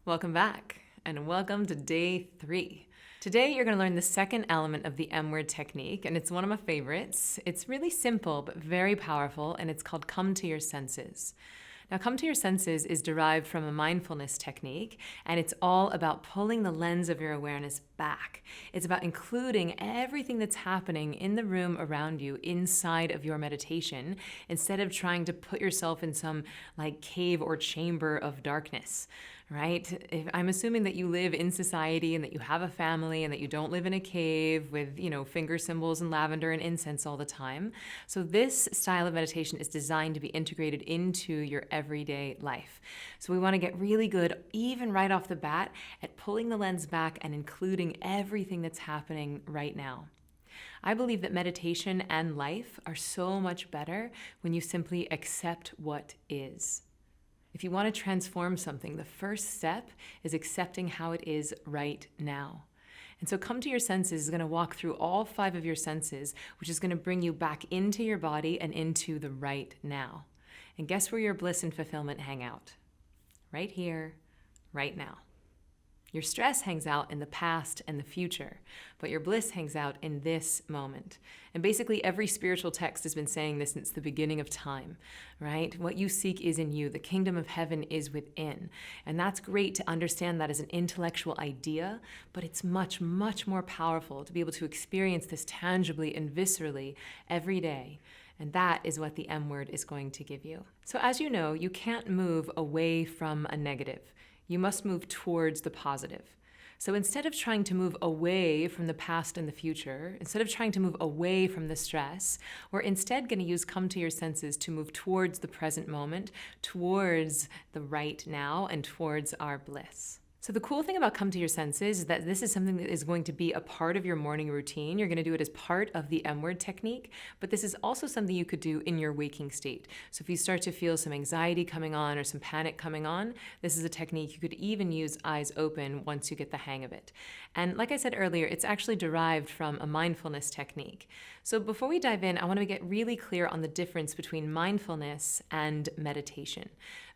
Welcome back, and welcome to day 3. Today, you're going to learn the second element of the M word technique, and it's one of my favorites. It's really simple, but very powerful, and it's called come to your senses. Now, come to your senses is derived from a mindfulness technique, and it's all about pulling the lens of your awareness back. It's about including everything that's happening in the room around you inside of your meditation, instead of trying to put yourself in some like cave or chamber of darkness. Right? I'm assuming that you live in society and that you have a family and that you don't live in a cave with, finger symbols and lavender and incense all the time. So this style of meditation is designed to be integrated into your everyday life. So we want to get really good, even right off the bat, at pulling the lens back and including everything that's happening right now. I believe that meditation and life are so much better when you simply accept what is. If you want to transform something, the first step is accepting how it is right now. And so come to your senses is going to walk through all 5 of your senses, which is going to bring you back into your body and into the right now. And guess where your bliss and fulfillment hang out? Right here, right now. Your stress hangs out in the past and the future, but your bliss hangs out in this moment. And basically every spiritual text has been saying this since the beginning of time, right? What you seek is in you. The kingdom of heaven is within. And that's great to understand that as an intellectual idea, but it's much, much more powerful to be able to experience this tangibly and viscerally every day. And that is what the M word is going to give you. So as you know, you can't move away from a negative. You must move towards the positive. So instead of trying to move away from the past and the future, instead of trying to move away from the stress, we're instead going to use come to your senses to move towards the present moment, towards the right now, and towards our bliss. So the cool thing about come to your senses is that this is something that is going to be a part of your morning routine. You're going to do it as part of the M word technique, but this is also something you could do in your waking state. So if you start to feel some anxiety coming on or some panic coming on, this is a technique you could even use eyes open once you get the hang of it. And like I said earlier, it's actually derived from a mindfulness technique. So before we dive in, I want to get really clear on the difference between mindfulness and meditation,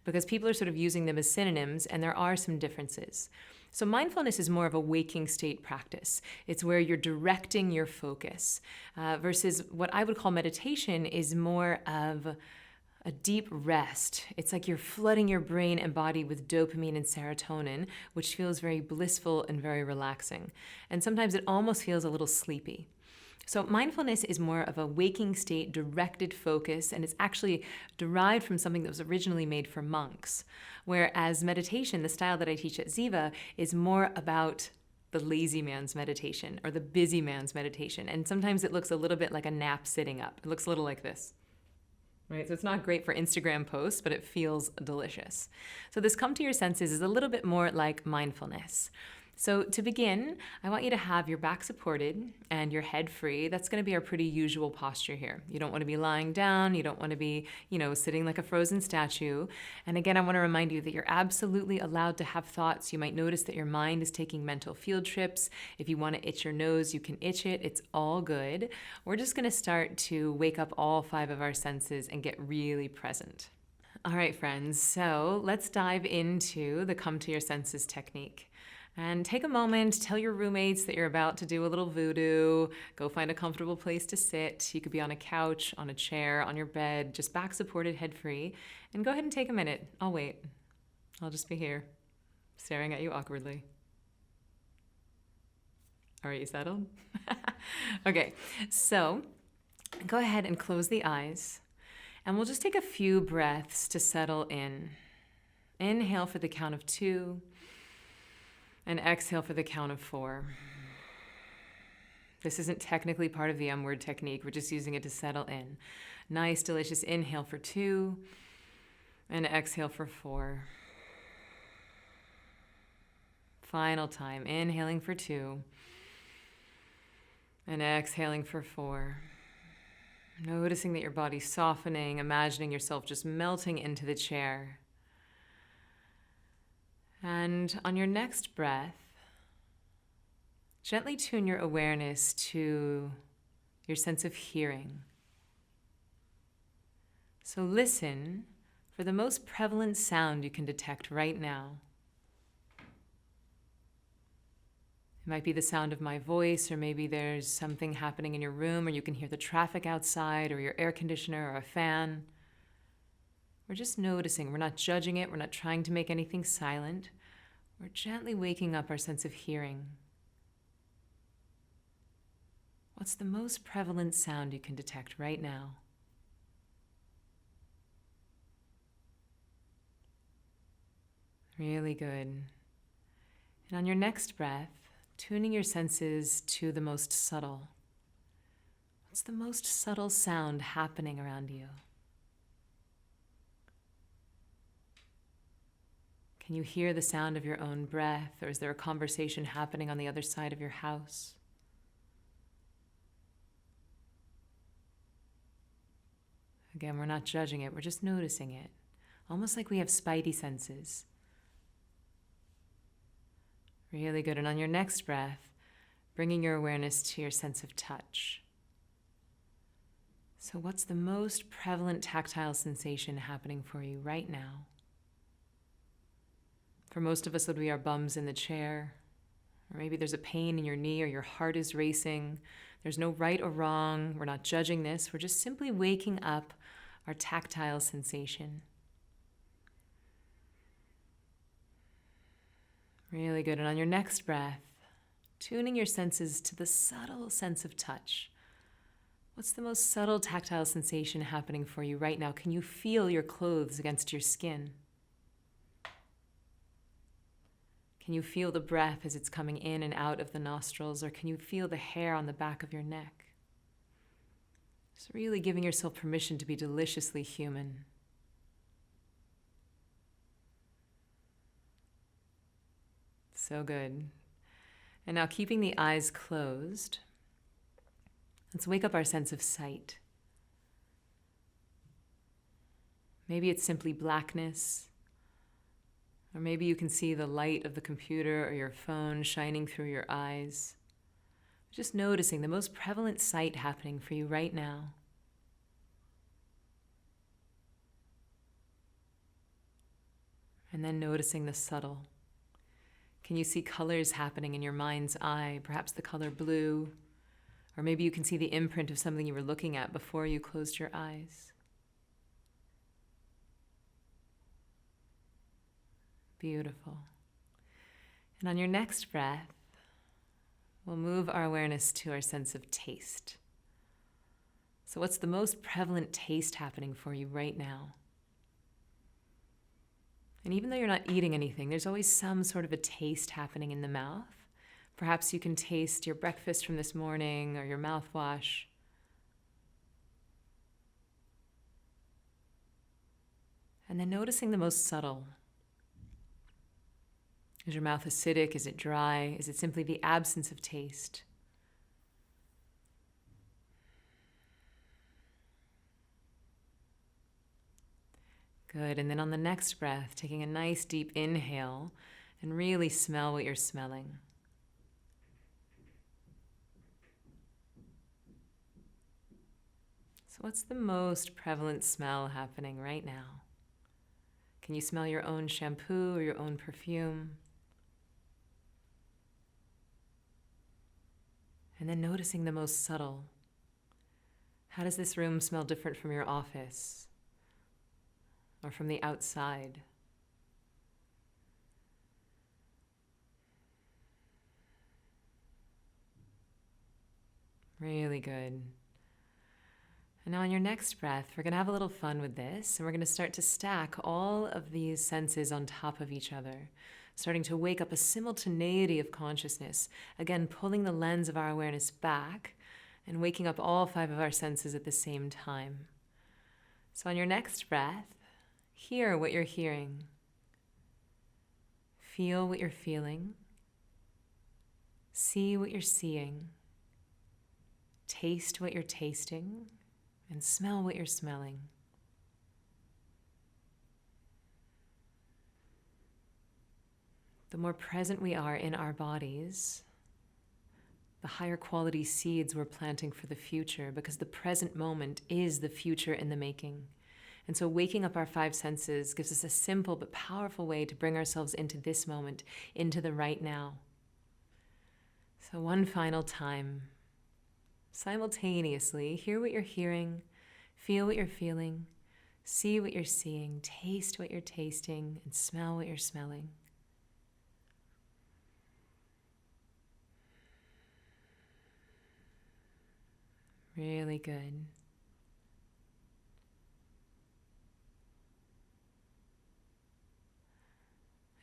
because people are sort of using them as synonyms, and there are some differences. So mindfulness is more of a waking state practice. It's where you're directing your focus, versus what I would call meditation is more of a deep rest. It's like you're flooding your brain and body with dopamine and serotonin, which feels very blissful and very relaxing. And sometimes it almost feels a little sleepy. So mindfulness is more of a waking state, directed focus, and it's actually derived from something that was originally made for monks. Whereas meditation, the style that I teach at Ziva, is more about the lazy man's meditation or the busy man's meditation. And sometimes it looks a little bit like a nap sitting up. It looks a little like this. Right? So it's not great for Instagram posts, but it feels delicious. So this come to your senses is a little bit more like mindfulness. So to begin, I want you to have your back supported and your head free. That's going to be our pretty usual posture here. You don't want to be lying down. You don't want to be, sitting like a frozen statue. And again, I want to remind you that you're absolutely allowed to have thoughts. You might notice that your mind is taking mental field trips. If you want to itch your nose, you can itch it. It's all good. We're just going to start to wake up all 5 of our senses and get really present. All right, friends. So let's dive into the come to your senses technique. And take a moment, tell your roommates that you're about to do a little voodoo. Go find a comfortable place to sit. You could be on a couch, on a chair, on your bed, just back supported, head free. And go ahead and take a minute. I'll wait. I'll just be here, staring at you awkwardly. All right, you settled? Okay, so go ahead and close the eyes. And we'll just take a few breaths to settle in. Inhale for the count of 2. And exhale for the count of 4. This isn't technically part of the M word technique. We're just using it to settle in. Nice, delicious inhale for 2. And exhale for 4. Final time. Inhaling for 2. And exhaling for 4. Noticing that your body's softening, imagining yourself just melting into the chair. And on your next breath, gently tune your awareness to your sense of hearing. So listen for the most prevalent sound you can detect right now. might be the sound of my voice, or maybe there's something happening in your room, or you can hear the traffic outside, or your air conditioner, or a fan. We're just noticing. We're not judging it. We're not trying to make anything silent. We're gently waking up our sense of hearing. What's the most prevalent sound you can detect right now? Really good. And on your next breath, tuning your senses to the most subtle. What's the most subtle sound happening around you? Can you hear the sound of your own breath, or is there a conversation happening on the other side of your house? Again, we're not judging it, we're just noticing it. Almost like we have spidey senses. Really good. And on your next breath, bringing your awareness to your sense of touch. So what's the most prevalent tactile sensation happening for you right now? For most of us, it would be our bums in the chair, or maybe there's a pain in your knee or your heart is racing. There's no right or wrong. We're not judging this. We're just simply waking up our tactile sensation. Really good. And on your next breath, tuning your senses to the subtle sense of touch. What's the most subtle tactile sensation happening for you right now? Can you feel your clothes against your skin? Can you feel the breath as it's coming in and out of the nostrils, or can you feel the hair on the back of your neck? Just really giving yourself permission to be deliciously human. So good. And now, keeping the eyes closed, let's wake up our sense of sight. Maybe it's simply blackness, or maybe you can see the light of the computer or your phone shining through your eyes. Just noticing the most prevalent sight happening for you right now. And then noticing the subtle. Can you see colors happening in your mind's eye? Perhaps the color blue, or maybe you can see the imprint of something you were looking at before you closed your eyes. Beautiful. And on your next breath, we'll move our awareness to our sense of taste. So what's the most prevalent taste happening for you right now? And even though you're not eating anything, there's always some sort of a taste happening in the mouth. Perhaps you can taste your breakfast from this morning or your mouthwash. And then noticing the most subtle. Is your mouth acidic? Is it dry? Is it simply the absence of taste? Good. And then on the next breath, taking a nice deep inhale and really smell what you're smelling. So what's the most prevalent smell happening right now? Can you smell your own shampoo or your own perfume? And then noticing the most subtle. How does this room smell different from your office or from the outside? Really good. And now on your next breath, we're going to have a little fun with this, and we're going to start to stack all of these senses on top of each other, starting to wake up a simultaneity of consciousness, again, pulling the lens of our awareness back and waking up all 5 of our senses at the same time. So on your next breath, hear what you're hearing. Feel what you're feeling. See what you're seeing. Taste what you're tasting. And smell what you're smelling. The more present we are in our bodies, the higher quality seeds we're planting for the future, because the present moment is the future in the making. And so waking up our 5 senses gives us a simple but powerful way to bring ourselves into this moment, into the right now. So, one final time, simultaneously, hear what you're hearing, feel what you're feeling, see what you're seeing, taste what you're tasting, and smell what you're smelling. Really good.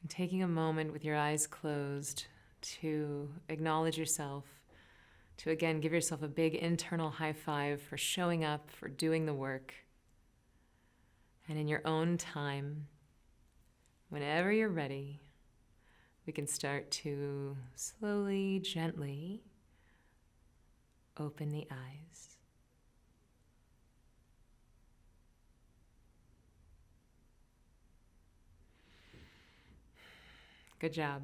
And taking a moment with your eyes closed to acknowledge yourself, to again give yourself a big internal high five for showing up, for doing the work. And in your own time, whenever you're ready, we can start to slowly, gently open the eyes. Good job.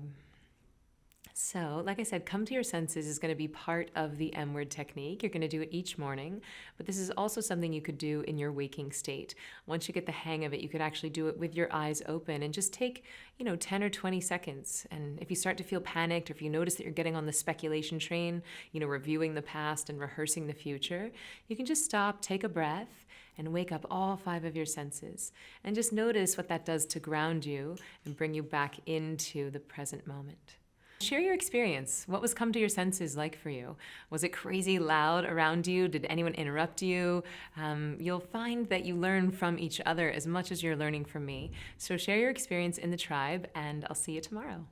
So, like I said, come to your senses is going to be part of the M word technique. You're going to do it each morning, but this is also something you could do in your waking state. Once you get the hang of it, you could actually do it with your eyes open and just take, 10 or 20 seconds. And if you start to feel panicked, or if you notice that you're getting on the speculation train, reviewing the past and rehearsing the future, you can just stop, take a breath, and wake up all 5 of your senses. And just notice what that does to ground you and bring you back into the present moment. Share your experience. What was come to your senses like for you? Was it crazy loud around you? Did anyone interrupt you? You'll find that you learn from each other as much as you're learning from me. So share your experience in the tribe, and I'll see you tomorrow.